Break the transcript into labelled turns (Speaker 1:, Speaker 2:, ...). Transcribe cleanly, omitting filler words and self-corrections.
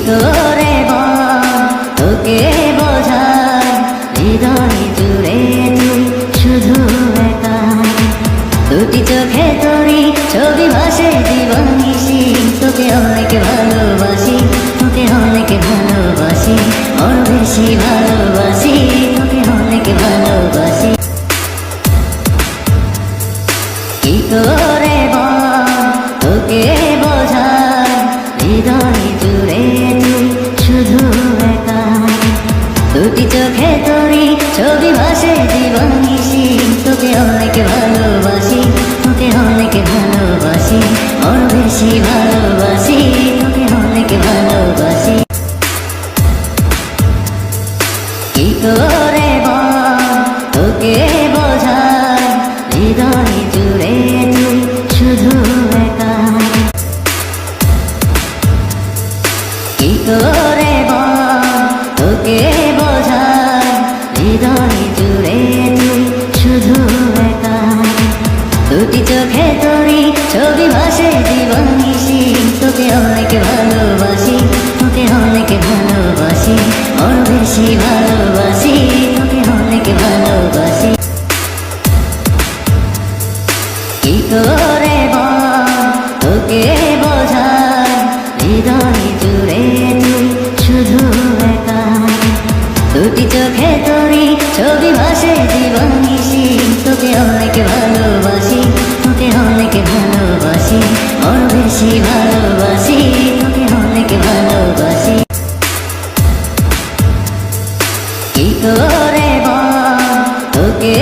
Speaker 1: করে বল তোকে বোঝাই, হৃদয় জুড়ে তুই শুধু একাই। দুটি চোখে তোরই ছবি ভাসে জীবন নিশি, তোকে অনেক ভালোবাসি, তোকে অনেক ভালোবাসি, ওর বেশি ভালোবাসি, তোকে অনেক ভালোবাসি। কি করে বল তোকে বোঝাই, হৃদয় জুড়ে তুই শুধু একাই। দুটি চোখে তোরই ছবি ভাসে জীবন নিশি, তোকে অনেক ভালোবাসি, তোকে অনেক ভালোবাসি, ওর বেশি ভালোবাসি, তোকে অনেক ভালোবাসি। কি করে বল তোকে বোঝাই, হৃদয় জুড়ে তুই শুধু একাই। কি করে বল তোকে বোঝাই, হৃদয় জুড়ে তুই শুধু একাই। দুটি চোখে তোরই ছবি ভাসে জীবন নিশি, তোকে অনেক ভালোবাসি, তোকে অনেক ভালোবাসি, ওর বেশি ভালোবাসি, তোকে অনেক ভালোবাসি। কি করে বল তোকে বোঝাই, হৃদয় জুড়ে তুই শুধু একাই। দুটি চোখে তোরই ছবি ভাসে জীবন নিশি, তোকে অনেক ভালোবাসি, তোকে অনেক ভালোবাসি, ওর বেশি ভালোবাসি, তোকে অনেক ভালোবাসি। কি করে বল তোকে